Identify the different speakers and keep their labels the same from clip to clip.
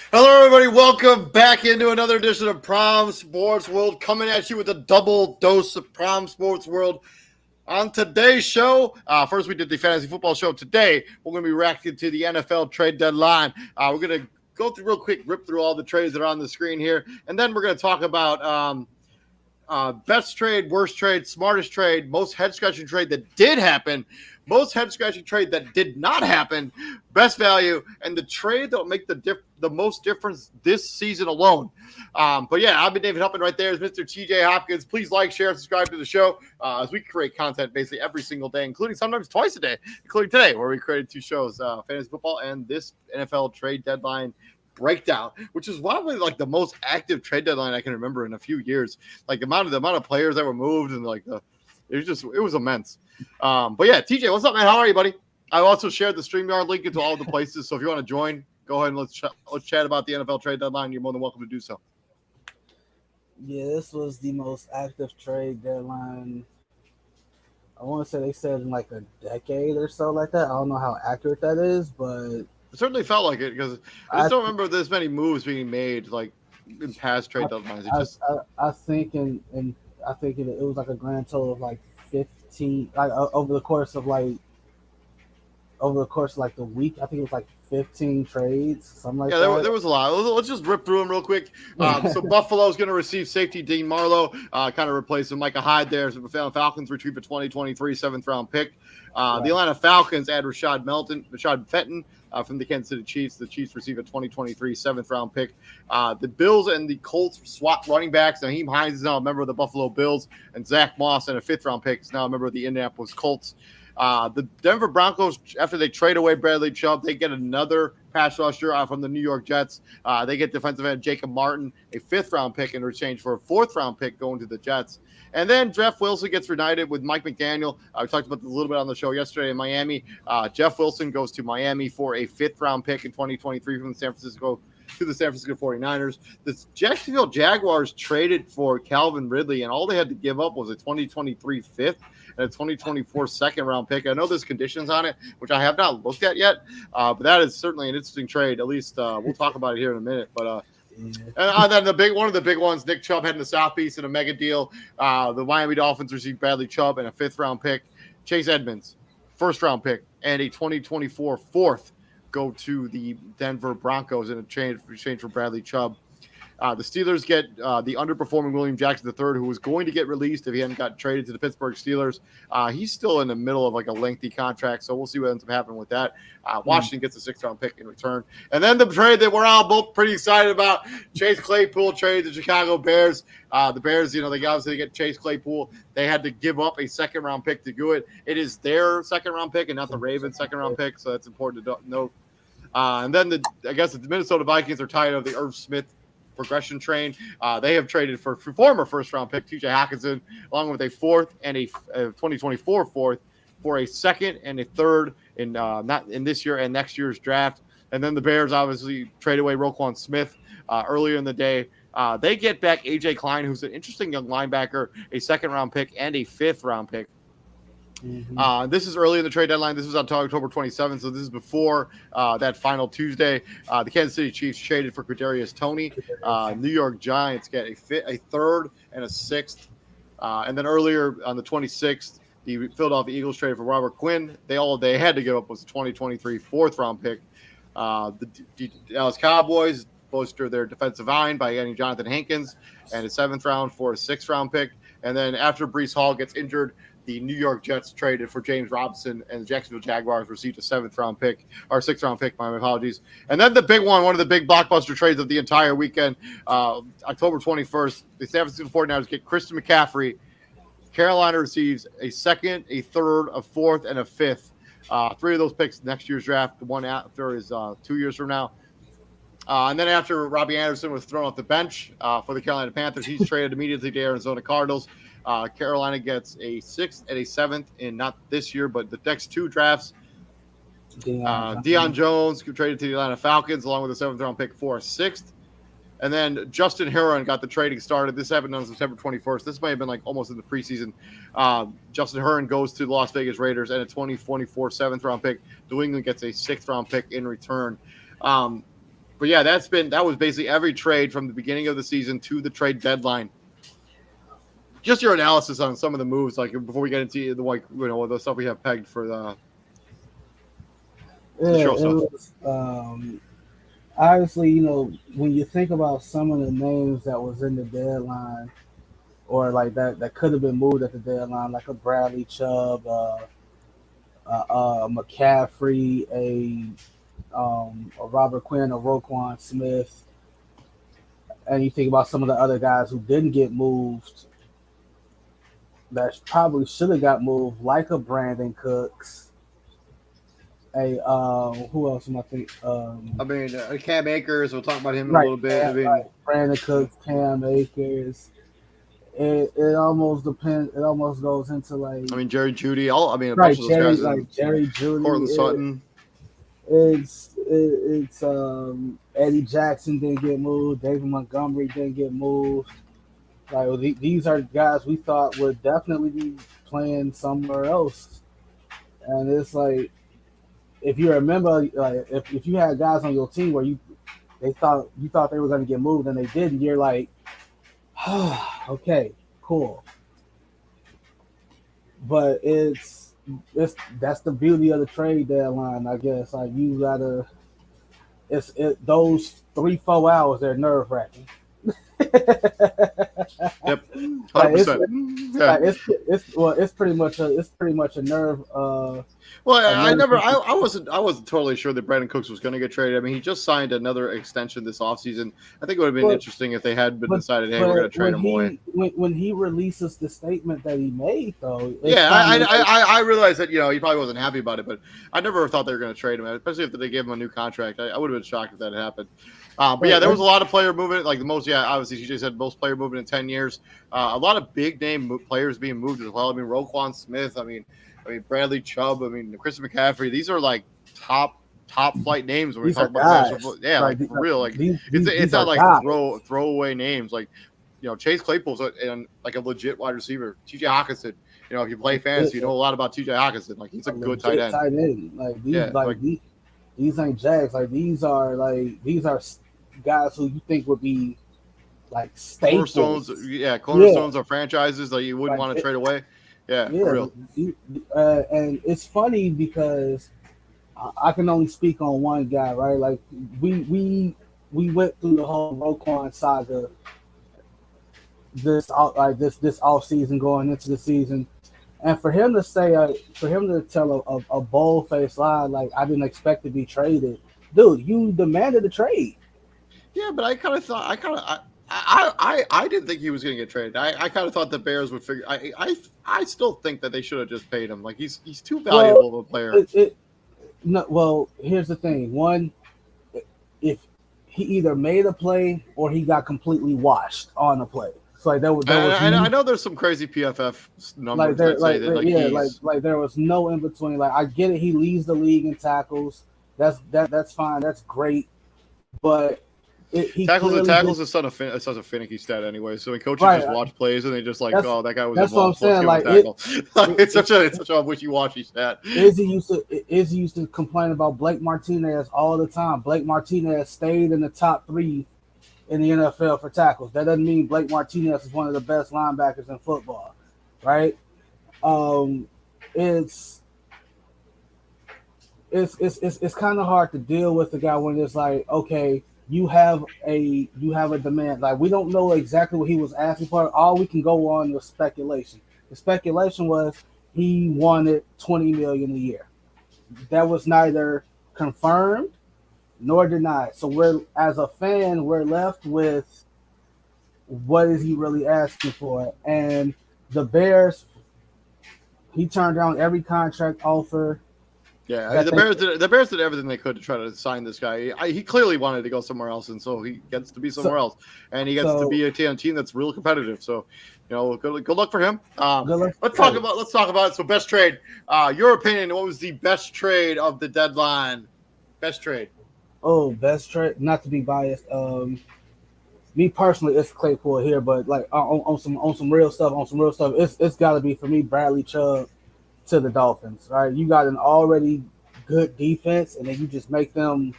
Speaker 1: Hello, everybody. Welcome back into another edition of Prom Sports World, coming at you with a double dose of Prom Sports World. On today's show, first we did the fantasy football show. Today, we're going to be reacting to the NFL trade deadline. We're going to go through real quick, rip through all the trades that are on the screen here, and then we're going to talk about best trade, worst trade, smartest trade, most head-scratching trade that did happen, most head-scratching trade that did not happen, best value, and the trade that will make the most difference this season alone. But yeah, I've been David Huppin. Right there is Mr. TJ Hopkins. Please like, share, and subscribe to the show as we create content basically every single day, including sometimes twice a day, including today where we created two shows, fantasy football and this NFL trade deadline breakdown, which is probably like the most active trade deadline I can remember in a few years. Like the amount of players that were moved and it was immense. But yeah, TJ, what's up, man? How are you, buddy? I also shared the StreamYard link into all the places, so if you want to join, go ahead and let's chat about the NFL trade deadline. You're more than welcome to do so.
Speaker 2: Yeah, this was the most active trade deadline. I want to say they said in like a decade or so like that. I don't know how accurate that is, but
Speaker 1: it certainly felt like it because I just don't remember this many moves being made like in past trade deadlines.
Speaker 2: I think it was like a grand total of like 15, like over the course of the week. I think it was like 15 trades, something like that.
Speaker 1: Yeah, there was a lot. Let's just rip through them real quick. So Buffalo's going to receive safety Dean Marlowe, kind of replacing Micah Hyde there. So the Falcons retrieve a 2023 seventh-round pick. The Atlanta Falcons add Rashad Fenton from the Kansas City Chiefs. The Chiefs receive a 2023 seventh-round pick. The Bills and the Colts swap running backs. Naheem Hines is now a member of the Buffalo Bills, and Zach Moss and a fifth-round pick is now a member of the Indianapolis Colts. The Denver Broncos, after they trade away Bradley Chubb, they get another pass rusher from the New York Jets. They get defensive end Jacob Martin, a fifth-round pick in exchange for a fourth-round pick going to the Jets. And then Jeff Wilson gets reunited with Mike McDaniel. We talked about this a little bit on the show yesterday in Miami. Jeff Wilson goes to Miami for a fifth-round pick in 2023 from the San Francisco to the San Francisco 49ers. The Jacksonville Jaguars traded for Calvin Ridley, and all they had to give up was a 2023 fifth and a 2024 second-round pick. I know there's conditions on it, which I have not looked at yet, but that is certainly an interesting trade. At least we'll talk about it here in a minute. But and then one of the big ones, Nick Chubb heading to South Beach in a mega deal. The Miami Dolphins received Bradley Chubb and a fifth-round pick. Chase Edmonds, first-round pick, and a 2024 fourth go to the Denver Broncos in exchange for Bradley Chubb. The Steelers get the underperforming William Jackson III, who was going to get released if he hadn't got traded to the Pittsburgh Steelers. He's still in the middle of like a lengthy contract, so we'll see what ends up happening with that. Washington gets a sixth-round pick in return. And then the trade that we're all both pretty excited about, Chase Claypool trade to the Chicago Bears. The Bears, they obviously get Chase Claypool. They had to give up a second-round pick to do it. It is their second-round pick and not the Ravens' second-round pick, so that's important to note. And then I guess the Minnesota Vikings are tired of the Irv Smith progression train. They have traded for former first-round pick TJ Hawkinson, along with a fourth and a 2024 fourth for a second and a third in not in this year and next year's draft. And then the Bears obviously trade away Roquan Smith earlier in the day. They get back A.J. Klein, who's an interesting young linebacker, a second-round pick and a fifth-round pick. Mm-hmm. This is early in the trade deadline. This was on October 27th, so this is before that final Tuesday. The Kansas City Chiefs traded for Kadarius Toney. New York Giants get a third and a sixth. And then earlier on the 26th, the Philadelphia Eagles traded for Robert Quinn. They had to give up was a 2023 fourth-round pick. The Dallas Cowboys bolster their defensive line by getting Jonathan Hankins and a seventh round for a sixth-round pick. And then after Breece Hall gets injured, the New York Jets traded for James Robinson, and the Jacksonville Jaguars received a sixth-round pick, my apologies. And then the big one of the big blockbuster trades of the entire weekend, October 21st, the San Francisco 49ers get Christian McCaffrey. Carolina receives a second, a third, a fourth, and a fifth. Three of those picks next year's draft. The one after is 2 years from now. And then after Robbie Anderson was thrown off the bench for the Carolina Panthers, he's traded immediately to Arizona Cardinals. Carolina gets a sixth and a seventh in not this year, but the next two drafts. Deion Jones traded to the Atlanta Falcons along with a seventh-round pick for a sixth. And then Justin Herron got the trading started. This happened on September 21st. This might have been like almost in the preseason. Justin Herron goes to the Las Vegas Raiders and a 2024 seventh-round pick. New England gets a sixth-round pick in return. But yeah, that was basically every trade from the beginning of the season to the trade deadline. Just your analysis on some of the moves, like before we get into the stuff we have pegged for the show stuff.
Speaker 2: Obviously, when you think about some of the names that was in the deadline, or like that could have been moved at the deadline, like a Bradley Chubb, McCaffrey, a Robert Quinn, a Roquan Smith, and you think about some of the other guys who didn't get moved that probably should have got moved, like a Brandon Cooks, who else am I think?
Speaker 1: Cam Akers. We'll talk about him in a little bit.
Speaker 2: Brandon Cooks, Cam Akers. It almost depends. It almost goes into like.
Speaker 1: Jerry Jeudy. A bunch of those guys.
Speaker 2: Jerry Jeudy.
Speaker 1: Cortland Sutton.
Speaker 2: It's Eddie Jackson didn't get moved. David Montgomery didn't get moved. Like these are guys we thought would definitely be playing somewhere else, and it's like if you remember, like if you had guys on your team where you thought they were going to get moved and they didn't, you're like, okay, cool. But that's the beauty of the trade deadline, I guess. Like you gotta, those 3-4 hours they're nerve wracking.
Speaker 1: Yep, 100%.
Speaker 2: It's pretty much a nerve.
Speaker 1: I wasn't totally sure that Brandon Cooks was going to get traded. He just signed another extension this offseason. I think it would have been interesting if they had decided, hey, we're going to trade him away.
Speaker 2: When he releases the statement that he made, though.
Speaker 1: I realized that he probably wasn't happy about it, but I never thought they were going to trade him, especially if they gave him a new contract. I would have been shocked if that had happened. There was a lot of player movement, like the most. Yeah, obviously, CJ said most player movement in 10 years. A lot of big name players being moved as well. Roquan Smith. Bradley Chubb. Christian McCaffrey. These are like top top flight names when we
Speaker 2: These
Speaker 1: talk
Speaker 2: are
Speaker 1: about the national
Speaker 2: guys.
Speaker 1: football. Yeah, like for real. Like it's
Speaker 2: These
Speaker 1: not
Speaker 2: are
Speaker 1: like
Speaker 2: guys.
Speaker 1: throwaway names. Like, Chase Claypool's like a legit wide receiver. TJ Hawkinson. If you play fantasy, you know a lot about TJ Hawkinson. Like, he's a good tight end.
Speaker 2: Like
Speaker 1: Yeah,
Speaker 2: these ain't Jags. Like these are guys who you think would be like staples.
Speaker 1: Cornerstones are franchises that you wouldn't want to trade away. Yeah, for real.
Speaker 2: And it's funny because I can only speak on one guy, right? Like we went through the whole Roquan saga this off season going into the season, and for him to tell a bold faced lie like I didn't expect to be traded, dude, you demanded a trade.
Speaker 1: Yeah, but I kind of thought I didn't think he was going to get traded. I kind of thought the Bears would figure. I still think that they should have just paid him. Like, he's too valuable of a player.
Speaker 2: Well, here's the thing. One, if he either made a play or he got completely washed on a play. So like
Speaker 1: I know there's some crazy PFF numbers that say that
Speaker 2: there was no in between. Like, I get it, he leads the league in tackles. That's fine. That's great. But
Speaker 1: tackles is such a finicky stat anyway. So when coaches just watch plays and they just like, oh, that guy was involved.
Speaker 2: That's what I'm saying.
Speaker 1: It's such a wishy-washy stat.
Speaker 2: Izzy used to complain about Blake Martinez all the time. Blake Martinez stayed in the top 3 in the NFL for tackles. That doesn't mean Blake Martinez is one of the best linebackers in football, right? It's kind of hard to deal with the guy when it's like, okay, you have a demand. Like, we don't know exactly what he was asking for. All we can go on was speculation. The speculation was he wanted $20 million a year. That was neither confirmed nor denied. So as a fan, we're left with what is he really asking for? And the Bears, he turned down every contract offer.
Speaker 1: Yeah, the Bears did everything they could to try to sign this guy. He clearly wanted to go somewhere else, and so he gets to be somewhere else, and he gets to be a team that's real competitive. So, good luck for him. Let's talk about it. So, best trade. Your opinion? What was the best trade of the deadline? Best trade.
Speaker 2: Oh, best trade. Not to be biased. Me personally, it's Claypool here, but like on some real stuff, it's got to be for me Bradley Chubb to the Dolphins. Right, you got an already good defense, and then you just make them.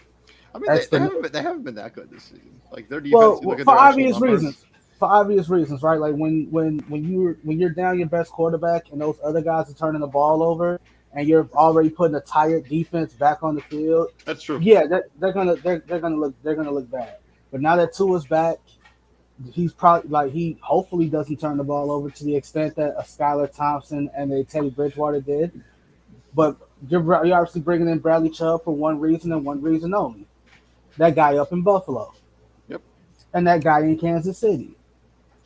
Speaker 1: I mean, they haven't been that good this season. Like, their defense.
Speaker 2: Well, for obvious reasons. For obvious reasons, right? Like when you're down your best quarterback and those other guys are turning the ball over, and you're already putting a tired defense back on the field.
Speaker 1: That's true.
Speaker 2: Yeah, they're gonna look bad. But now that Tua's back, he's probably he hopefully doesn't turn the ball over to the extent that a Skylar Thompson and a Teddy Bridgewater did. But you're obviously bringing in Bradley Chubb for one reason and one reason only. That guy up in Buffalo.
Speaker 1: Yep.
Speaker 2: And that guy in Kansas City.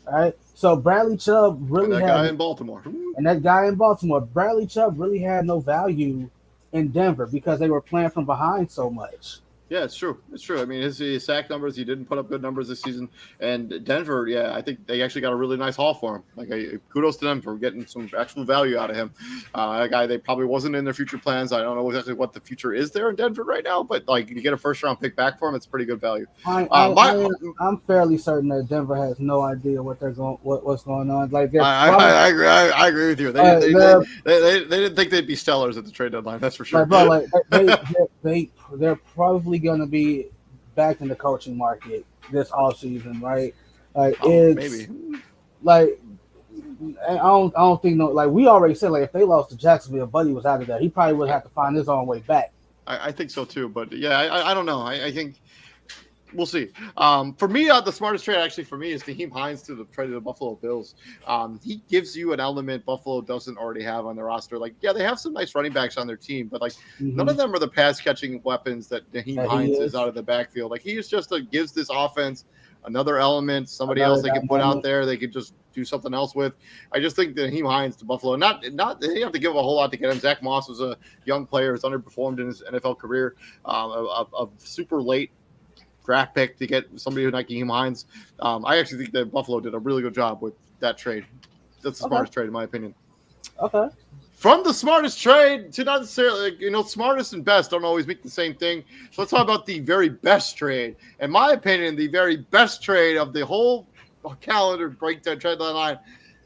Speaker 2: All right. So Bradley Chubb really
Speaker 1: and that guy in Baltimore.
Speaker 2: And that guy in Baltimore. Bradley Chubb really had no value in Denver because they were playing from behind so much.
Speaker 1: Yeah, it's true. It's true. I mean, his sack numbers, he didn't put up good numbers this season. And Denver, I think they actually got a really nice haul for him. Like, kudos to them for getting some actual value out of him. A guy they probably wasn't in their future plans. I don't know exactly what the future is there in Denver right now, but like, you get a first-round pick back for him, it's pretty good value.
Speaker 2: I'm fairly certain that Denver has no idea what what's going on. Like,
Speaker 1: I agree with you. They didn't think they'd be stellars at the trade deadline. That's for sure.
Speaker 2: They're probably going to be back in the coaching market this offseason, right? Like,
Speaker 1: maybe.
Speaker 2: Like, I don't think we already said, like, if they lost to Jacksonville, Buddy was out of there. He probably would have to find his own way back.
Speaker 1: I think so too, but I don't know. I think we'll see. For me, the smartest trade actually for me is Naheem Hines to the trade of the Buffalo Bills. He gives you an element Buffalo doesn't already have on their roster. Like, they have some nice running backs on their team, but like none of them are the pass catching weapons that Naheem Hines is out of the backfield. Like, he is just gives this offense another element, somebody else they can put out there. They could just do something else with. I just think that Naheem Hines to Buffalo, not they didn't have to give a whole lot to get him. Zach Moss was a young player, who's underperformed in his NFL career, a super late draft pick to get somebody like Naheem Hines. I actually think that Buffalo did a really good job with that trade. That's the smartest trade, in my opinion.
Speaker 2: Okay.
Speaker 1: from the smartest trade to not necessarily, smartest and best don't always mean the same thing. So let's talk about the very best trade. In my opinion, the very best trade of the whole calendar breakdown trade line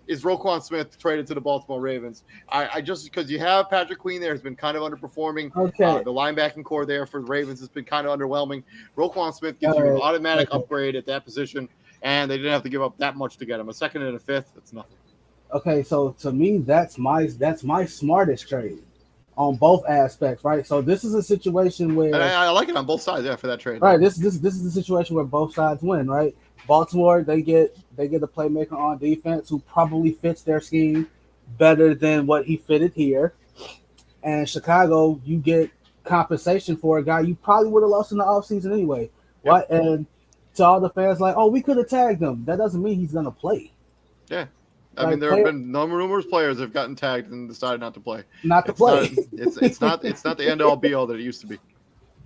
Speaker 1: is Roquan Smith traded to the Baltimore Ravens. I just because you have Patrick Queen there has been kind of underperforming.
Speaker 2: Okay.
Speaker 1: The linebacking core there for the Ravens has been kind of underwhelming. Roquan Smith gives you an automatic upgrade at that position, and they didn't have to give up that much to get him. A second and a fifth, that's nothing.
Speaker 2: Okay, so to me, that's my smartest trade on both aspects, right? So this is a situation where
Speaker 1: I like it on both sides, for that trade.
Speaker 2: Right, this is a situation where both sides win, right? Baltimore, they get a playmaker on defense who probably fits their scheme better than what he fitted here. And Chicago, you get compensation for a guy you probably would have lost in the offseason anyway. Yep. Right? And to all the fans, like, oh, we could have tagged him. That doesn't mean he's gonna play.
Speaker 1: Yeah. I mean, there have been numerous players that have gotten tagged and decided not to play. It's not the end all be all that it used to be.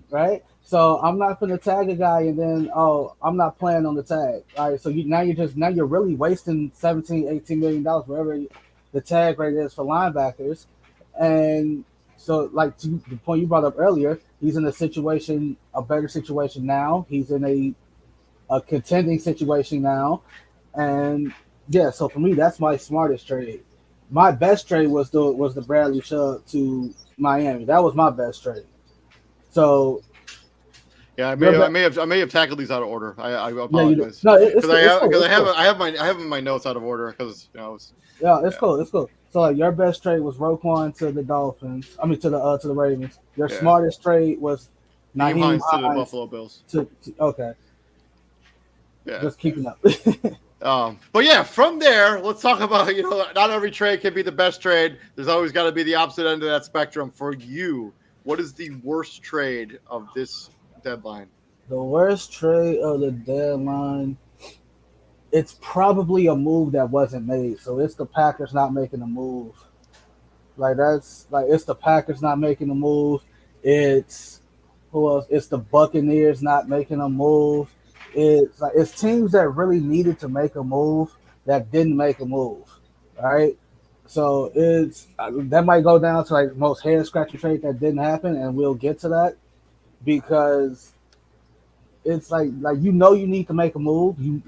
Speaker 2: Right? So I'm not going to tag a guy and then I'm not playing on the tag. All right. So you're really wasting $17-18 million wherever the tag rate is for linebackers. And so, like, to the point you brought up earlier, he's in a better situation now. He's in a contending situation now. And yeah, so for me, that's my smartest trade. My best trade was the Bradley Chubb to Miami. That was my best trade. So
Speaker 1: yeah, I may have tackled these out of order. I apologize.
Speaker 2: No,
Speaker 1: I have my notes out of order because
Speaker 2: it's cool. It's cool. So like your best trade was Roquan to the Dolphins. I mean to the Ravens. Your smartest trade was
Speaker 1: Nyheim Hines to the Buffalo Bills.
Speaker 2: Okay.
Speaker 1: Yeah.
Speaker 2: Just keeping up.
Speaker 1: But yeah, from there, let's talk about, not every trade can be the best trade. There's always got to be the opposite end of that spectrum. For you, what is the worst trade of this deadline?
Speaker 2: The worst trade of the deadline, it's probably a move that wasn't made. So it's the Packers not making a move. It's the Packers not making a move. It's who else? It's the Buccaneers not making a move. It's teams that really needed to make a move that didn't make a move, right? So that might go down to like most head scratching trade that didn't happen, and we'll get to that because it's like you need to make a move. You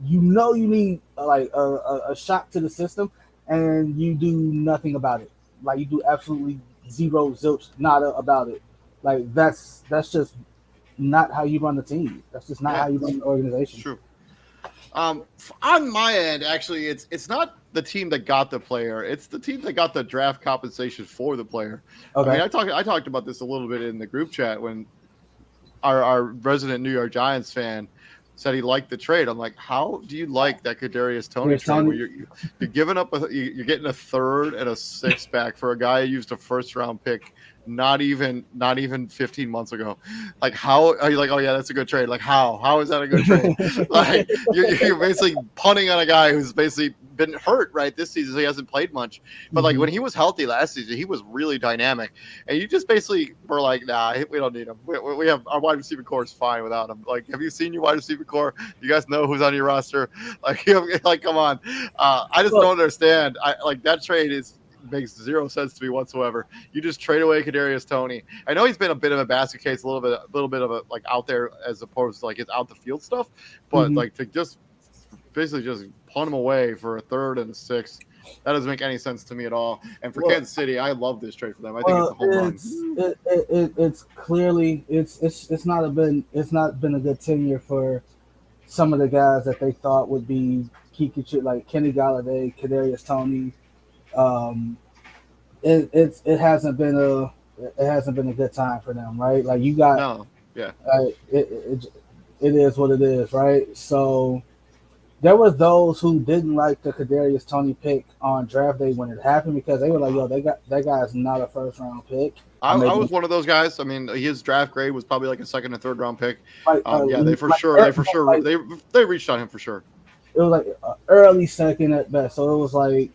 Speaker 2: need like a shock to the system, and you do nothing about it. Like you do absolutely zero zilch nada about it. Like that's just not how you run the team. That's just not how you run the organization.
Speaker 1: True. On my end, actually, it's not the team that got the player. It's the team that got the draft compensation for the player. Okay. I mean, I talked about this a little bit in the group chat when our resident New York Giants fan said he liked the trade. I'm like, how do you like that Kadarius Toney trade where you're giving up you're getting a third and a sixth back for a guy who used a first round pick not even 15 months ago? Like, how are you like, oh yeah, that's a good trade? Like, how is that a good trade? Like you're basically punting on a guy who's basically been hurt right this season, so he hasn't played much. But like when he was healthy last season, he was really dynamic, and you just basically were like, nah, we don't need him. We have our wide receiver core is fine without him. Like, have you seen your wide receiver core? You guys know who's on your roster. Like come on. I just don't understand. That trade makes zero sense to me whatsoever. You just trade away Kadarius Toney. I know he's been a bit of a basket case, a little bit of a like out there as opposed to like his out the field stuff, but like to just basically just punt him away for a third and a sixth, that doesn't make any sense to me at all. And for Kansas City, I love this trade for them. I think it's a home run.
Speaker 2: It's clearly it's not been a good tenure for some of the guys that they thought would be like Kenny Galladay, Kadarius Toney. It hasn't been a good time for them, right? Like you got it is what it is, right? So there were those who didn't like the Kadarius Toney pick on draft day when it happened because they were like, "Yo, that guy's not a first round pick."
Speaker 1: I was one of those guys. I mean, his draft grade was probably like a second and third round pick. They reached on him for sure.
Speaker 2: It was like early second at best, so it was like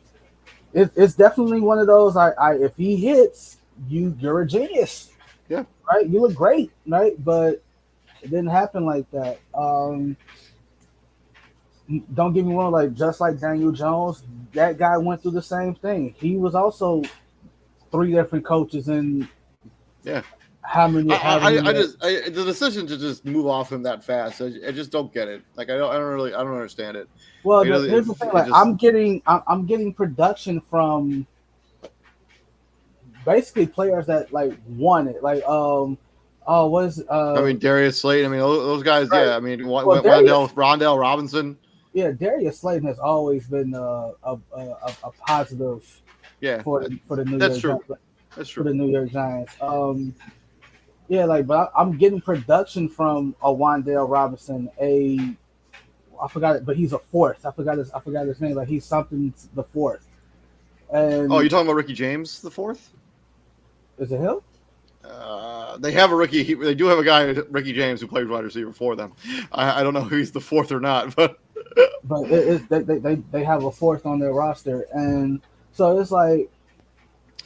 Speaker 2: it's definitely one of those. If he hits, you're a genius.
Speaker 1: Yeah,
Speaker 2: right. You look great, right? But it didn't happen like that. Don't get me wrong, like just like Daniel Jones, that guy went through the same thing. He was also 3 different coaches in
Speaker 1: Yeah.
Speaker 2: how many?
Speaker 1: The decision to just move off him that fast, I just don't get it. Like I don't understand it.
Speaker 2: Well,
Speaker 1: Like,
Speaker 2: here's the thing: like I'm getting production from basically players that like want it. Like oh, was
Speaker 1: I mean, Darius Slayton. I mean, those guys.
Speaker 2: right.
Speaker 1: Yeah. I mean,
Speaker 2: Well,
Speaker 1: Rondell Robinson.
Speaker 2: Yeah, Darius Slayton has always been a positive
Speaker 1: Yeah,
Speaker 2: for the New
Speaker 1: that's
Speaker 2: York
Speaker 1: true.
Speaker 2: Giants,
Speaker 1: That's
Speaker 2: for
Speaker 1: true.
Speaker 2: the New York Giants. Yeah, like, but I'm getting production from a Wandale Robinson. I forgot it, but he's a fourth. I forgot his name. Like he's something the fourth.
Speaker 1: Oh,
Speaker 2: And
Speaker 1: you're talking about Ricky James, the fourth?
Speaker 2: is it him?
Speaker 1: They have a Ricky. They do have a guy, Ricky James, who plays wide receiver for them. I don't know if he's the fourth or not, but
Speaker 2: They have a fourth on their roster, and so it's like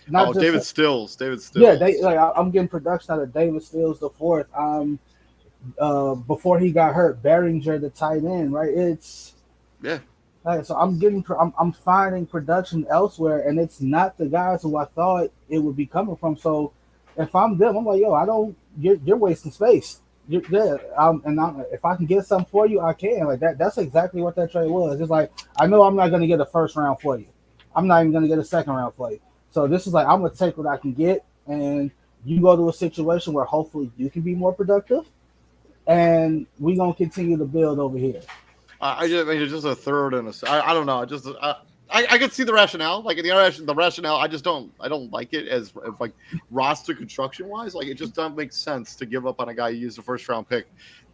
Speaker 2: not just
Speaker 1: David Stills.
Speaker 2: yeah. I'm getting production out of David Stills the fourth. Before he got hurt, Behringer the tight end, right? It's
Speaker 1: yeah.
Speaker 2: So I'm finding production elsewhere, and it's not the guys who I thought it would be coming from. So if I'm them, I'm like, yo, you're wasting space. If I can get something for you, I can. Like that. That's exactly what that trade was. It's like I know I'm not going to get a first round for you. I'm not even going to get a second round for you. So this is like I'm going to take what I can get, and you go to a situation where hopefully you can be more productive, and we're going to continue to build over here.
Speaker 1: I mean, it's just a third and I don't know. I could see the rationale. Like the rationale, I don't like it as like roster construction wise. Like it just doesn't make sense to give up on a guy who used a first round pick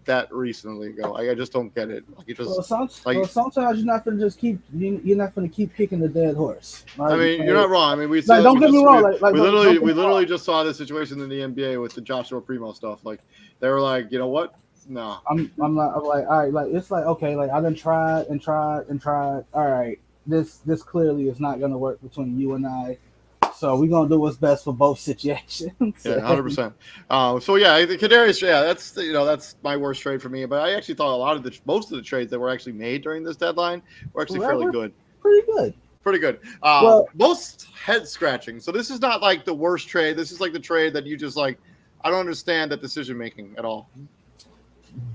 Speaker 1: that recently ago. I just don't get it. Like it just
Speaker 2: sometimes you're not gonna just keep kicking the dead horse. Right?
Speaker 1: I mean, you're not wrong. I mean,
Speaker 2: don't get me wrong.
Speaker 1: We literally just saw this situation in the NBA with the Joshua Primo stuff. Like they were like, you know what? No,
Speaker 2: I'm like, all right, like it's like okay, like I done tried. All right, this clearly is not gonna work between you and I. So we're gonna do what's best for both situations.
Speaker 1: Yeah, 100%. So yeah, Kadarius, that's my worst trade for me. But I actually thought most of the trades that were actually made during this deadline were actually fairly good. Pretty good. Most head scratching. So this is not like the worst trade. This is like the trade that you just like. I don't understand that decision making at all.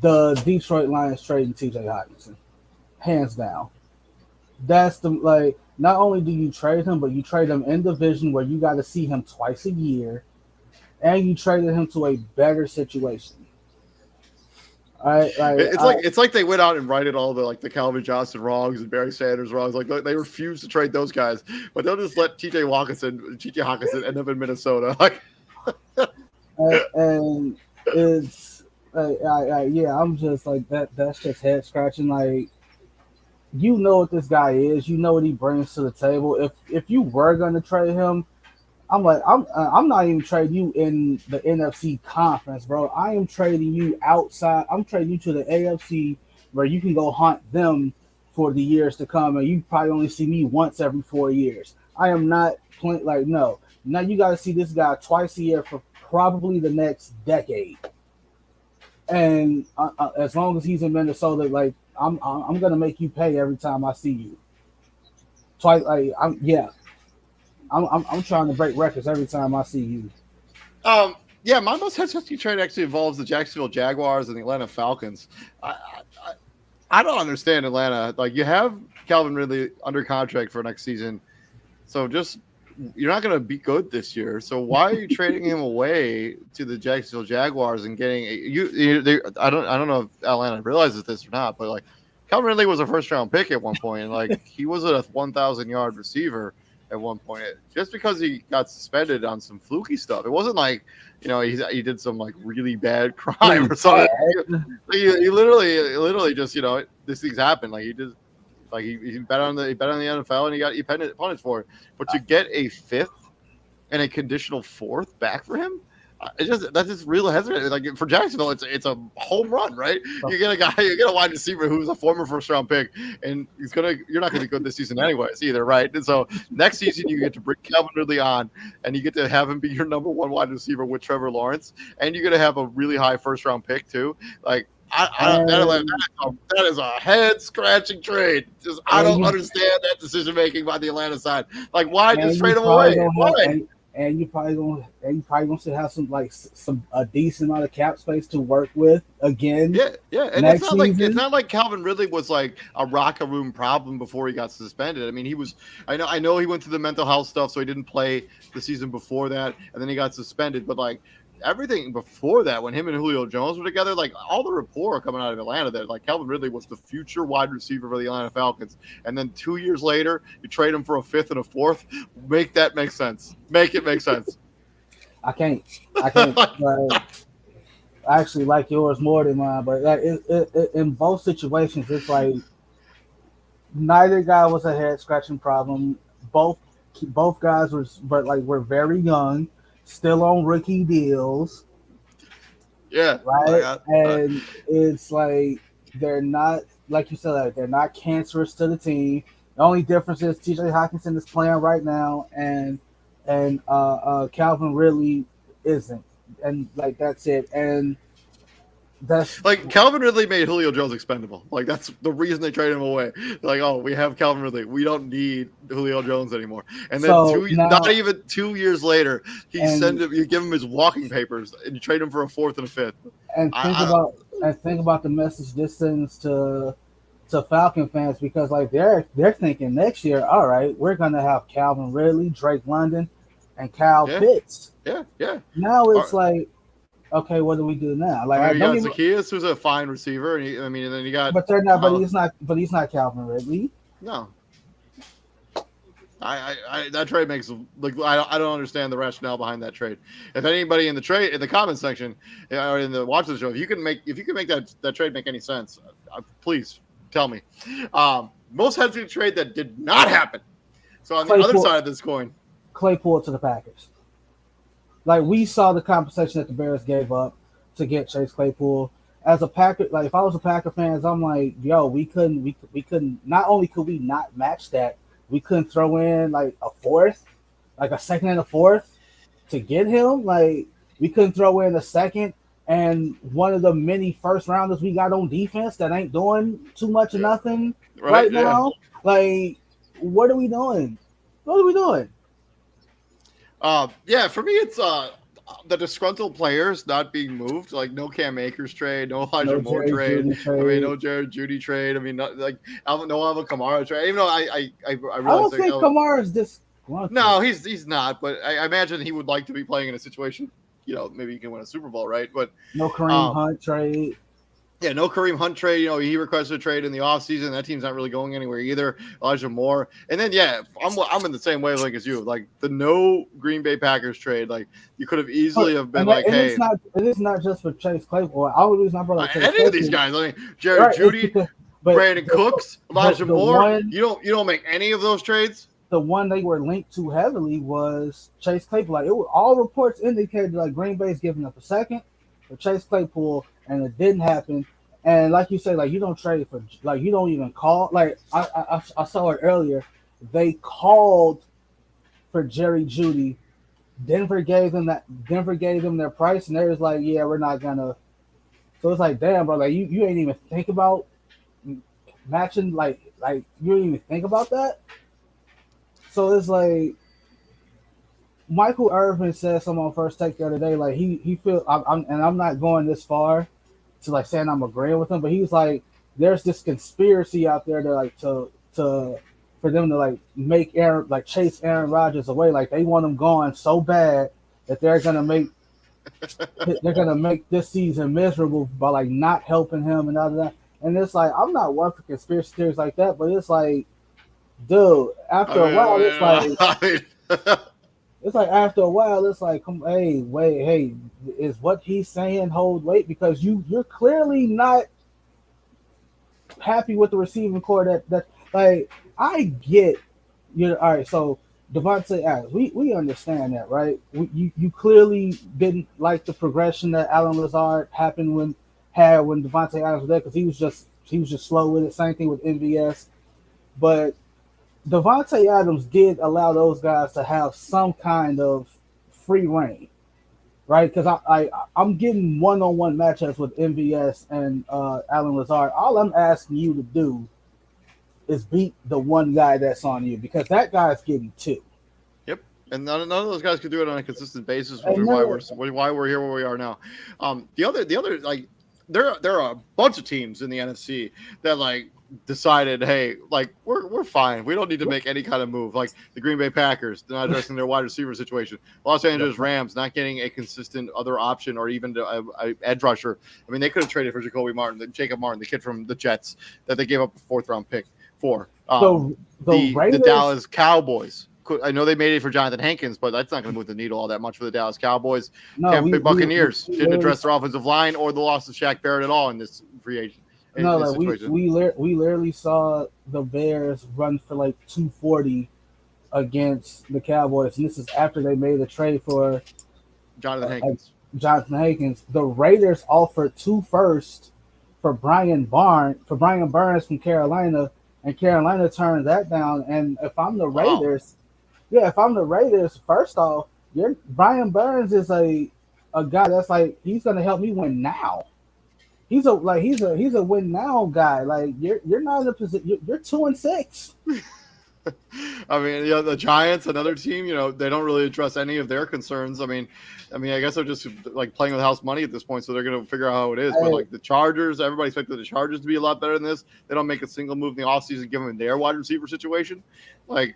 Speaker 2: The Detroit Lions trading T.J. Hockenson, hands down. That's not only do you trade him, but you trade him in division where you got to see him twice a year, and you traded him to a better situation.
Speaker 1: It's like they went out and righted all the Calvin Johnson wrongs and Barry Sanders wrongs. Like they refuse to trade those guys, but they'll just let T.J. Hockenson end up in Minnesota. Like,
Speaker 2: and it's. I'm just like that. That's just head scratching. Like, you know what this guy is. You know what he brings to the table. If you were gonna trade him, I'm not even trading you in the NFC conference, bro. I am trading you outside. I'm trading you to the AFC where you can go hunt them for the years to come, and you probably only see me once every 4 years. I am not playing no. Now you got to see this guy twice a year for probably the next decade. And as long as he's in Minnesota, like I'm gonna make you pay every time I see you. Twice, I'm trying to break records every time I see you.
Speaker 1: Yeah, my most head-scratching trade actually involves the Jacksonville Jaguars and the Atlanta Falcons. I don't understand Atlanta. Like you have Calvin Ridley under contract for next season, so you're not going to be good this year. So why are you trading him away to the Jacksonville Jaguars and getting I don't know if Atlanta realizes this or not, but like Calvin Ridley was a first round pick at one point. And like he was a 1,000 yard receiver at one point. Just because he got suspended on some fluky stuff, it wasn't like he did some like really bad crime or something. He literally just these things happen. Like he just. Like he bet on the NFL and he punished for it. But to get a fifth and a conditional fourth back for him, that's just real hesitant. Like for Jacksonville, it's a home run, right? You get a wide receiver who's a former first round pick, and you're not gonna be good this season anyways either, right? And so next season you get to bring Calvin Ridley on, and you get to have him be your number one wide receiver with Trevor Lawrence, and you're gonna have a really high first round pick too, like. That is a head-scratching trade. I don't understand that decision-making by the Atlanta side. Like, why just trade him away? Why?
Speaker 2: and you probably gonna still have some a decent amount of cap space to work with again
Speaker 1: Yeah, and
Speaker 2: next
Speaker 1: it's
Speaker 2: season.
Speaker 1: not like Calvin Ridley was like a locker room problem before he got suspended. I mean, he was. I know he went through the mental health stuff, so he didn't play the season before that, and then he got suspended. But like everything before that, when him and Julio Jones were together, like all the rapport coming out of Atlanta that like Calvin Ridley was the future wide receiver for the Atlanta Falcons, and then 2 years later you trade him for a fifth and a fourth. Make that make sense. Make it make sense.
Speaker 2: I can't. Like, I actually like yours more than mine, but like in both situations, it's like neither guy was a head scratching problem. Both both guys were very young, still on rookie deals,
Speaker 1: Yeah,
Speaker 2: right?
Speaker 1: like,
Speaker 2: And it's like they're not, like you said, like, they're not cancerous to the team. The only difference is T.J. Hawkinson is playing right now, and Calvin Ridley isn't, and like that's it. And that's
Speaker 1: like Calvin Ridley made Julio Jones expendable. Like that's the reason they traded him away. Like, oh, we have Calvin Ridley. We don't need Julio Jones anymore. And then
Speaker 2: so
Speaker 1: not
Speaker 2: now.
Speaker 1: even 2 years later,
Speaker 2: And
Speaker 1: you give him his walking papers and you trade him for a fourth and a fifth.
Speaker 2: and think
Speaker 1: I
Speaker 2: about and think about the message this sends to Falcon fans, because like they're thinking next year, all right, we're gonna have Calvin Ridley, Drake London, and Kyle
Speaker 1: yeah,
Speaker 2: Pitts.
Speaker 1: yeah.
Speaker 2: Now it's
Speaker 1: Or,
Speaker 2: like, okay, what do we do now? Like,
Speaker 1: I
Speaker 2: I
Speaker 1: mean, you
Speaker 2: don't
Speaker 1: got
Speaker 2: even,
Speaker 1: Zacchaeus, who's a fine receiver, and then you got
Speaker 2: but they're not, but
Speaker 1: Kyle.
Speaker 2: he's not Calvin Ridley.
Speaker 1: No, that trade makes like I don't understand the rationale behind that trade. If anybody in the comment section or in the watch the show, if you can make that trade make any sense, please tell me. Most hesitant trade that did not happen. So on the other
Speaker 2: Claypool
Speaker 1: side of this coin,
Speaker 2: Claypool to the Packers. Like, we saw the compensation that the Bears gave up to get Chase Claypool. As a Packer, like if I was a Packer fans, I'm like, yo, we couldn't. Not only could we not match that, we couldn't throw in like a fourth, like a second and a fourth to get him. Like, we couldn't throw in a second and one of the many first rounders we got on defense that ain't doing too much of
Speaker 1: yeah,
Speaker 2: nothing
Speaker 1: right?
Speaker 2: right
Speaker 1: Yeah.
Speaker 2: now. Like, what are we doing? What are we doing?
Speaker 1: Yeah, for me, it's the disgruntled players not being moved. Like no Cam Akers trade, no Elijah
Speaker 2: No
Speaker 1: Moore
Speaker 2: Jerry
Speaker 1: trade.
Speaker 2: Judy
Speaker 1: I mean,
Speaker 2: trade.
Speaker 1: no Jared Judy trade. I mean, not, like no Alvin Kamara trade. Even though I
Speaker 2: I
Speaker 1: realize
Speaker 2: don't
Speaker 1: like,
Speaker 2: think
Speaker 1: oh,
Speaker 2: Kamara is disgruntled.
Speaker 1: no, he's not. But I imagine he would like to be playing in a situation. Maybe you can win a Super Bowl, right? But
Speaker 2: No Kareem
Speaker 1: um,
Speaker 2: Hunt trade.
Speaker 1: yeah, no Kareem Hunt trade. He requested a trade in the offseason. That team's not really going anywhere either. Elijah Moore. And then, yeah, I'm in the same wavelength as you. Like, the no Green Bay Packers trade, like, you could have easily have been like,
Speaker 2: And
Speaker 1: hey,
Speaker 2: it's not just for Chase Claypool. I would reason I brought up Chase
Speaker 1: any of these
Speaker 2: Claypool.
Speaker 1: guys. I mean, Jared
Speaker 2: Right, it's
Speaker 1: Judy,
Speaker 2: because, but
Speaker 1: Brandon Cooks, Elijah
Speaker 2: the
Speaker 1: Moore.
Speaker 2: one
Speaker 1: You don't make any of those trades?
Speaker 2: the one they were linked to heavily was Chase Claypool. Like, all reports indicated like Green Bay's giving up a second for Chase Claypool, and it didn't happen. And like you say, like, you don't trade for, like, you don't even call. Like, I saw it earlier. They called for Jerry Judy. Denver gave them their price, and they was like, yeah, we're not gonna. So it's like, damn, bro, like you ain't even think about matching, like you didn't even think about that. So it's like Michael Irvin said something on First Take the other day, like he feel I'm not going this far to like saying I'm agreeing with him, but he's like, there's this conspiracy out there to like to for them to like make chase Aaron Rodgers away, like they want him gone so bad that they're gonna make this season miserable by like not helping him and all that. And it's like, I'm not one for conspiracy theories like that, but it's like, dude, after a while, it's like after a while, it's like, come, hey, wait, hey, is what he's saying hold weight? Because you're clearly not happy with the receiving core that like, I get you. All right, so Devontae Adams, we understand that, right? You clearly didn't like the progression that Alan Lazard when Devontae Adams was there, because he was just slow with it. Same thing with MVS, but Devontae Adams did allow those guys to have some kind of free reign, right? Because I'm getting one-on-one matchups with MVS and Alan Lazard. All I'm asking you to do is beat the one guy that's on you, because that guy's getting two.
Speaker 1: Yep. And none of those guys could do it on a consistent basis, which
Speaker 2: And
Speaker 1: is
Speaker 2: none
Speaker 1: why we're here where we are now. The other like there are a bunch of teams in the NFC that like decided, hey, like we're fine. We don't need to make any kind of move. Like the Green Bay Packers, they're not addressing their wide receiver situation. Los Angeles Rams not getting a consistent other option or even a edge rusher. I mean, they could have traded for Jacob Martin, the kid from the Jets that they gave up a 4th-round pick for. The Dallas Cowboys. I know they made it for Jonathan Hankins, but that's not going to move the needle all that much for the Dallas Cowboys.
Speaker 2: No,
Speaker 1: Tampa Bay Buccaneers
Speaker 2: we
Speaker 1: didn't address their offensive line or the loss of Shaq Barrett at all in this free agent.
Speaker 2: No, like we literally saw the Bears run for like 240 against the Cowboys, and this is after they made a trade for
Speaker 1: Jonathan Hankins.
Speaker 2: The Raiders offered 2 firsts for Brian Burns from Carolina, and Carolina turned that down. And if I'm the Raiders, first off, Brian Burns is a guy that's like he's gonna help me win now. He's a win now guy. Like you're not in a position. You're 2-6.
Speaker 1: I mean, the Giants, another team. They don't really address any of their concerns. I mean, I guess they're just like playing with house money at this point, so they're going to figure out how it is. But like the Chargers, everybody expected the Chargers to be a lot better than this. They don't make a single move in the offseason given their wide receiver situation. Like,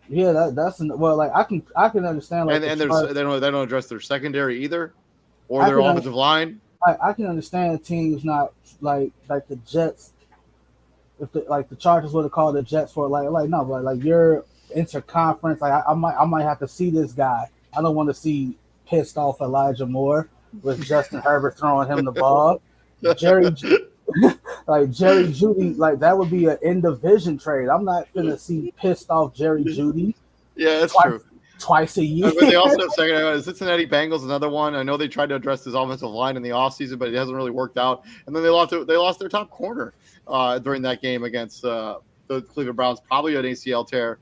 Speaker 2: yeah, that's like I can understand. Like,
Speaker 1: and they don't address their secondary either, or their offensive line.
Speaker 2: I can understand teams not like the Jets. If the Chargers would have called the Jets for no, but like you're interconference. Like I might have to see this guy. I don't want to see pissed off Elijah Moore with Justin Herbert throwing him the ball. Jerry Jeudy, like that would be an in division trade. I'm not gonna see pissed off Jerry Jeudy.
Speaker 1: Yeah, that's true.
Speaker 2: Twice a year.
Speaker 1: But they also have Cincinnati Bengals, another one. I know they tried to address this offensive line in the offseason, but it hasn't really worked out. And then they lost their top corner during that game against the Cleveland Browns, probably an ACL tear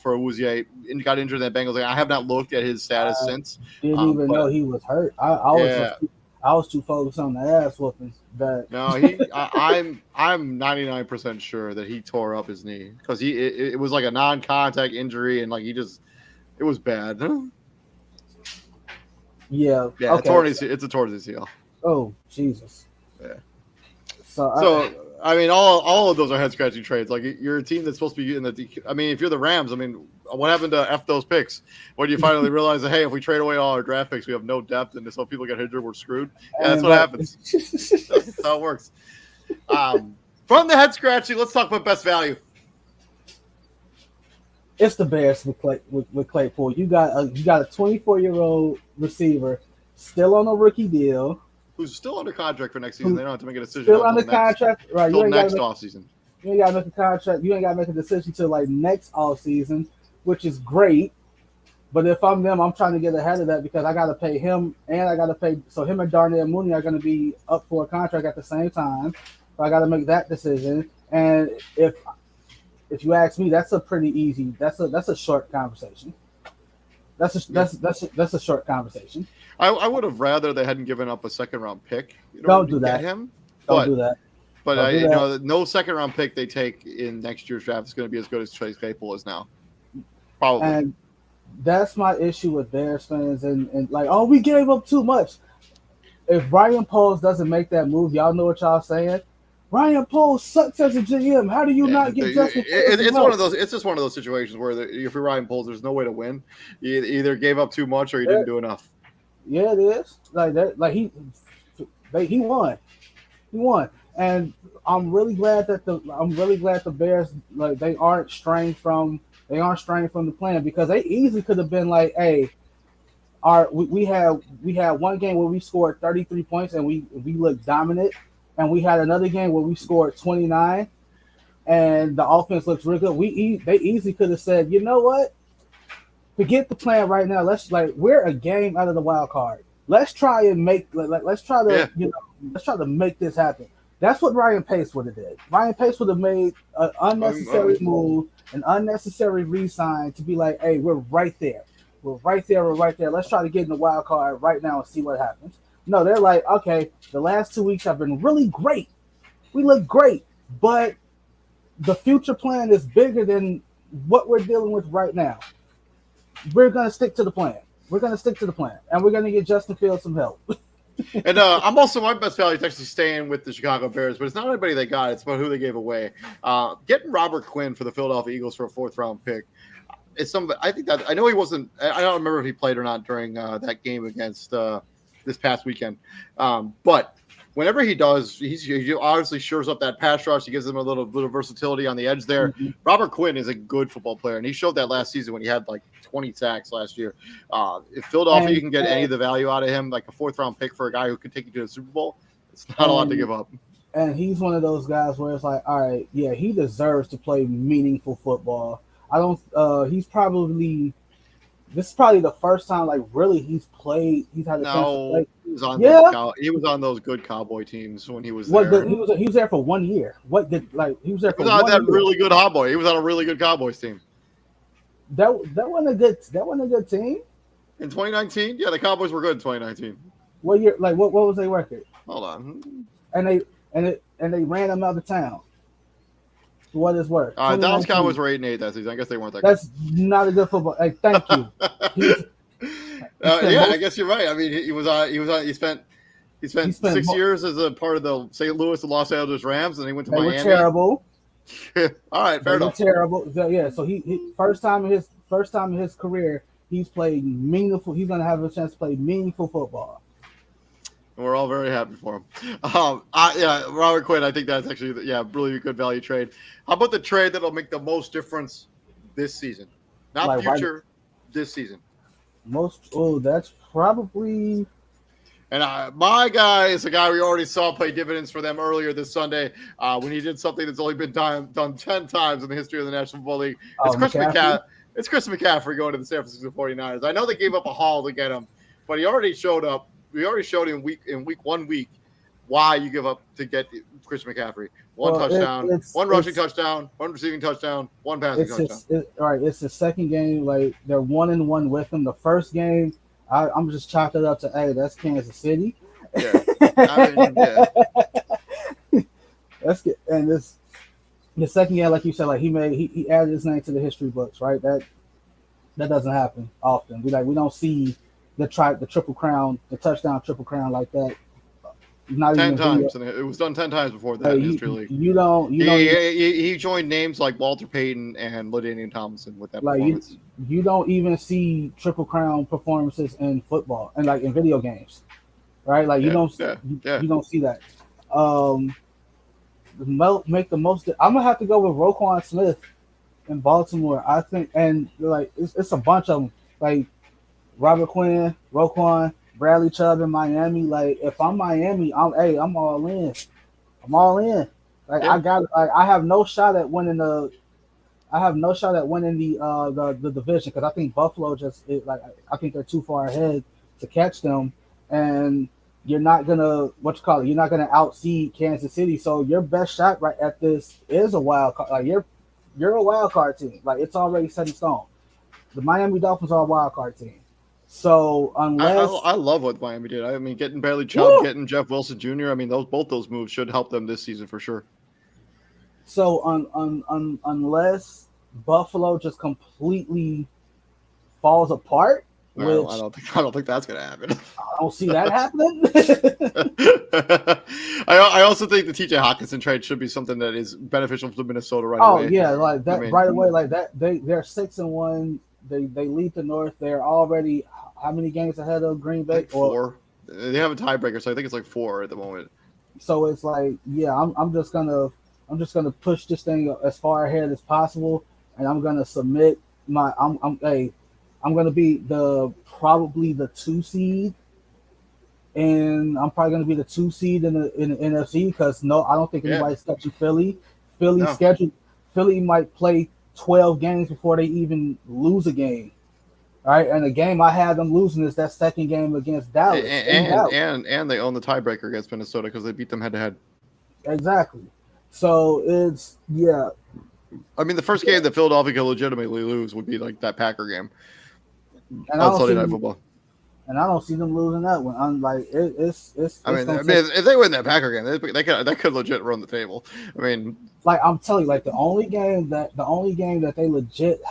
Speaker 1: for Awuzie. Got injured in that Bengals game. I have not looked at his status since.
Speaker 2: Didn't even know he was hurt. I was too focused on the ass whooping.
Speaker 1: I'm 99% sure that he tore up his knee because it was like a non-contact injury and like it was bad.
Speaker 2: Yeah.
Speaker 1: Okay. It's a torn ACL.
Speaker 2: Oh, Jesus.
Speaker 1: Yeah.
Speaker 2: So
Speaker 1: I mean, all of those are head scratching trades. Like you're a team that's supposed to be in the. I mean, if you're the Rams, I mean, what happened to F those picks? When do you finally realize that hey, if we trade away all our draft picks, we have no depth, and so people get injured, we're screwed. Yeah, that's what happens. That's how it works. From the head scratching, let's talk about best value.
Speaker 2: It's the Bears with Claypool. You got a 24-year-old receiver still on a rookie deal.
Speaker 1: Who's still under contract for next season. They don't have to make a decision.
Speaker 2: Still under contract, right?
Speaker 1: Until next offseason.
Speaker 2: You ain't got to make a contract. You ain't got to make a decision till like next offseason, which is great. But if I'm them, I'm trying to get ahead of that because I got to pay him and I got to pay. So him and Darnell Mooney are going to be up for a contract at the same time. So I got to make that decision. And if you ask me, that's a pretty easy. That's a short conversation. That's a short conversation.
Speaker 1: I would have rather they hadn't given up a second-round pick.
Speaker 2: Don't do that. Don't do that.
Speaker 1: But no second-round pick they take in next year's draft is going to be as good as Chase Claypool is now. Probably.
Speaker 2: And that's my issue with Bears fans and like, oh, we gave up too much. If Ryan Poles doesn't make that move, y'all know what y'all saying. Ryan Poles sucks as a GM. How do you not get Justin?
Speaker 1: It's one of those. It's just one of those situations where if you're Ryan Poles, there's no way to win. You either gave up too much or you didn't do enough.
Speaker 2: Yeah, it is like that. Like he won. He won, and I'm really glad the Bears like they aren't straying from the plan because they easily could have been like, hey, we had one game where we scored 33 points and we looked dominant. And we had another game where we scored 29, and the offense looks really good. They easily could have said, you know what? Forget the plan right now. We're a game out of the wild card. Let's try and let's try to make this happen. That's what Ryan Pace would have did. Ryan Pace would have made an unnecessary move, an unnecessary re-sign to be like, hey, we're right there. We're right there. Let's try to get in the wild card right now and see what happens. No, they're like, okay, the last 2 weeks have been really great. We look great, but the future plan is bigger than what we're dealing with right now. we're gonna stick to the plan. We're gonna stick to the plan, and we're gonna get Justin Fields some help.
Speaker 1: And my best value is actually staying with the Chicago Bears, but it's not anybody they got. It's about who they gave away. Getting Robert Quinn for the Philadelphia Eagles for a 4th-round pick. I think that I know he wasn't. I don't remember if he played or not during that game against this past weekend. But whenever he does, he obviously shores up that pass rush. He gives them a little bit of versatility on the edge there.
Speaker 2: Mm-hmm.
Speaker 1: Robert Quinn is a good football player, and he showed that last season when he had like 20 sacks last year. If Philadelphia can get any of the value out of him, like a 4th-round pick for a guy who could take you to the Super Bowl, it's not a lot to give up.
Speaker 2: And he's one of those guys where it's like, all right, yeah, he deserves to play meaningful football. I don't. He's probably. This is probably the first time, like, really, he's played. He's had a chance to play.
Speaker 1: He was on those good Cowboy teams when he was there.
Speaker 2: He was there for 1 year. He was there for 1 year.
Speaker 1: Really good Cowboy. He was on a really good Cowboys team.
Speaker 2: That wasn't a good team.
Speaker 1: In 2019, yeah, the Cowboys were good in 2019.
Speaker 2: What year? Like, what was their record?
Speaker 1: Hold on.
Speaker 2: And they ran them out of town. For what it's worth.
Speaker 1: Dallas Cowboys were 8-8 that season. I guess they weren't that
Speaker 2: That's good. Not a good football. Hey, thank you.
Speaker 1: I guess you're right. I mean, he spent 6 years as a part of the St. Louis and Los Angeles Rams, and he went to Miami.
Speaker 2: They were terrible.
Speaker 1: All right, fair enough.
Speaker 2: Terrible. Yeah. So he first time in his career, he's played meaningful. He's gonna have a chance to play meaningful football.
Speaker 1: And we're all very happy for him. Robert Quinn, I think that's actually really a good value trade. How about the trade that'll make the most difference this season? Not like future, this season.
Speaker 2: That's probably.
Speaker 1: And my guy is a guy we already saw play dividends for them earlier this Sunday when he did something that's only been done 10 times in the history of the National Football League. It's Chris McCaffrey going to the San Francisco 49ers. I know they gave up a haul to get him, but he already showed up. We already showed him in week 1 week why you give up to get Chris McCaffrey. One touchdown, one rushing touchdown, one receiving touchdown, one passing touchdown.
Speaker 2: It's the second game. Like, they're 1-1 with him. The first game, I'm just chalking it up to, hey, that's Kansas City.
Speaker 1: Yeah. Yeah.
Speaker 2: That's good. And the second game, like you said, like he added his name to the history books, right? That doesn't happen often. We don't see the triple crown, the touchdown triple crown like that. Not
Speaker 1: 10 times, and it was done 10 times before that in history league.
Speaker 2: He
Speaker 1: joined names like Walter Payton and LaDainian Tomlinson with that
Speaker 2: performance. You don't even see triple crown performances in football and like in video games, right? Like you don't see that. Make the most. I'm gonna have to go with Roquan Smith in Baltimore. I think, and like it's a bunch of them. Like Robert Quinn, Roquan, Bradley Chubb in Miami. Like, if I'm Miami, I'm all in. I'm all in. Like, yeah. I have no shot at winning the division because I think Buffalo I think they're too far ahead to catch them, and you're not gonna you're not gonna outseed Kansas City. So your best shot right at this is a wild card. Like, you're a wild card team. Like, it's already set in stone. The Miami Dolphins are a wild card team. So unless
Speaker 1: I love what Miami did. I mean, getting Bradley Chubb, getting Jeff Wilson Jr. I mean, both those moves should help them this season for sure.
Speaker 2: So unless Buffalo just completely falls apart,
Speaker 1: I don't think that's gonna happen.
Speaker 2: I don't see that happening.
Speaker 1: I also think the TJ Hawkinson trade should be something that is beneficial to Minnesota away.
Speaker 2: Oh yeah, like that right away, like that. They're 6-1. They lead the North. They're already how many games ahead of Green Bay?
Speaker 1: Like 4. They have a tiebreaker, so I think it's like 4 at the moment.
Speaker 2: So it's like, yeah, I'm just gonna push this thing as far ahead as possible, and I'm gonna submit my. I'm gonna be probably the 2 seed, and I'm probably gonna be the 2 seed in the NFC because I don't think anybody's touching Philly. Philly might play 12 games before they even lose a game. All right, and the game I had them losing is that second game against Dallas.
Speaker 1: And they own the tiebreaker against Minnesota because they beat them head-to-head.
Speaker 2: Exactly. So it's, yeah.
Speaker 1: I mean, the first game that Philadelphia could legitimately lose would be like that Packer game
Speaker 2: and
Speaker 1: on Sunday Night Football.
Speaker 2: and I don't see them losing that one. I'm like, it's gonna take.
Speaker 1: If they win that Packer game, they could legit run the table. I mean,
Speaker 2: Like I'm telling you, like the only game that they legit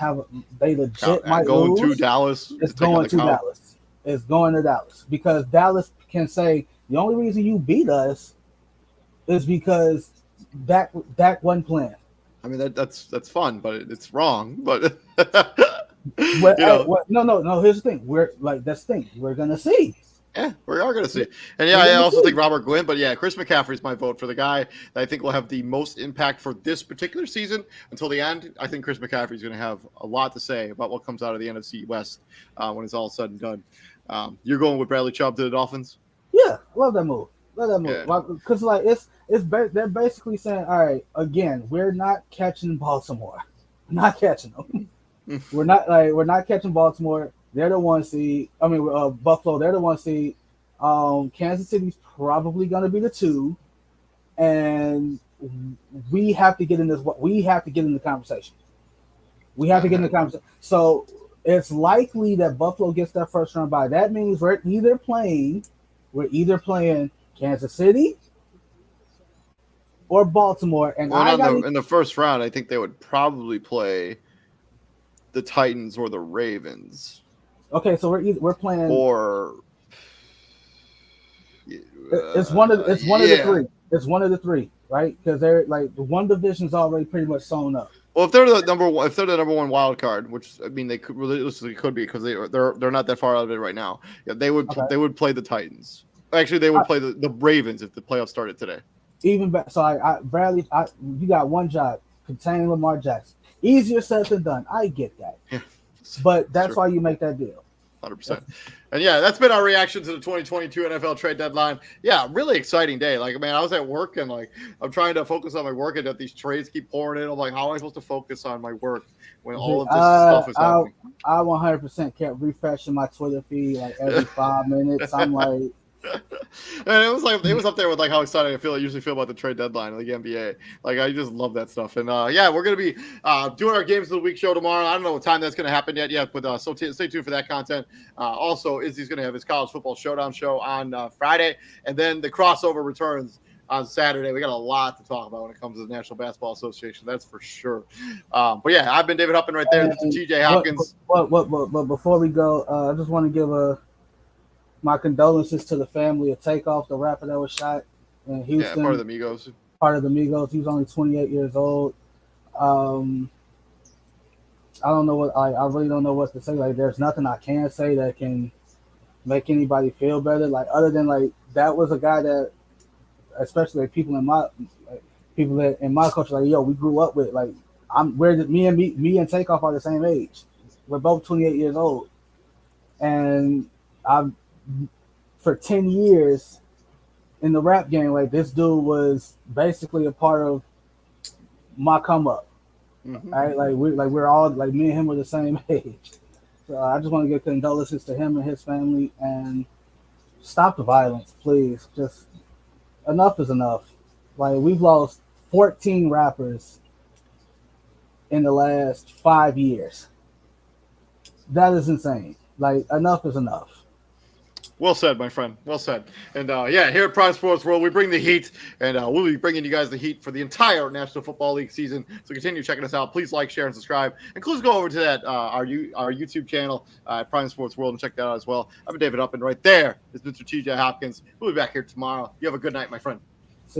Speaker 2: might
Speaker 1: going to
Speaker 2: lose
Speaker 1: Dallas
Speaker 2: is
Speaker 1: to take on
Speaker 2: going
Speaker 1: the
Speaker 2: to
Speaker 1: Cow.
Speaker 2: Dallas. It's going to Dallas because Dallas can say the only reason you beat us is because Dak wasn't playing.
Speaker 1: I mean that's fun, but it's wrong. But
Speaker 2: What,
Speaker 1: you know,
Speaker 2: no. Here's the thing. That's the thing. We're gonna see.
Speaker 1: yeah, we are going to see. And
Speaker 2: We're
Speaker 1: yeah, I
Speaker 2: gonna
Speaker 1: also
Speaker 2: see.
Speaker 1: think Robert Gwynn, but yeah, Chris McCaffrey's my vote for the guy that I think will have the most impact for this particular season until the end. I think Chris McCaffrey's going to have a lot to say about what comes out of the NFC West when it's all said and done. You're going with Bradley Chubb to the Dolphins?
Speaker 2: Yeah, love that move. Love that move.
Speaker 1: Yeah.
Speaker 2: Because like they're basically saying, all right, again, we're not catching Baltimore. We're not catching them. we're not catching Baltimore. They're the one seed. I mean, Buffalo. They're the one seed. Kansas City's probably going to be the 2, and we have to get in this. We have to get in the conversation. We have to get in the conversation. So it's likely that Buffalo gets that first round bye. That means we're either playing Kansas City or Baltimore. And
Speaker 1: in the first round, I think they would probably play the Titans or the Ravens.
Speaker 2: Okay, so we're playing
Speaker 1: or
Speaker 2: it's one of the three. It's one of the three, right? Because they're like the one division's already pretty much sewn up.
Speaker 1: Well, if they're the number one wild card, which I mean they could realistically could be because they're not that far out of it right now. Yeah, they would play the Titans. Actually, they would play the Ravens if the playoffs started today.
Speaker 2: Even better. So Bradley, you got one job: contain Lamar Jackson. Easier said than done. I get that, but that's why you make that deal.
Speaker 1: 100%. And yeah, that's been our reaction to the 2022 NFL trade deadline. Yeah, really exciting day. Like, man, I was at work and like I'm trying to focus on my work and that these trades keep pouring in. I'm like, how am I supposed to focus on my work when all of this stuff is happening?
Speaker 2: I 100% kept refreshing my Twitter feed like every 5 minutes. I'm like,
Speaker 1: and it was up there with like how excited I usually feel about the trade deadline of the NBA. Like I just love that stuff. And yeah, we're gonna be doing our games of the week show tomorrow. I don't know what time that's gonna happen yet, but so stay tuned for that content. Also, Izzy's gonna have his college football showdown show on Friday, and then the crossover returns on Saturday. We got a lot to talk about when it comes to the National Basketball Association. That's for sure. But yeah, I've been David Huppin right there. This is TJ Hopkins.
Speaker 2: But before we go, I just want to give my condolences to the family of Takeoff, the rapper that was shot in Houston.
Speaker 1: Yeah, part of the Migos.
Speaker 2: He was only 28 years old. I don't know what I really don't know what to say. Like, there's nothing I can say that can make anybody feel better. Like, other than like that was a guy that, especially like people in my culture, like, yo, we grew up with. Like, me and Takeoff are the same age. We're both 28 years old, and for 10 years in the rap game, like this dude was basically a part of my come up. Mm-hmm. Right? We're all like me and him were the same age. So I just want to give condolences to him and his family and stop the violence, please. Just enough is enough. Like we've lost 14 rappers in the last 5 years. That is insane. Like enough is enough.
Speaker 1: Well said, my friend. Well said. And yeah, here at Prime Sports World, we bring the heat, and we'll be bringing you guys the heat for the entire National Football League season. So continue checking us out. Please like, share, and subscribe. And please go over to that our YouTube channel, Prime Sports World, and check that out as well. I'm David Huppin. Right there is Mr. TJ Hopkins. We'll be back here tomorrow. You have a good night, my friend.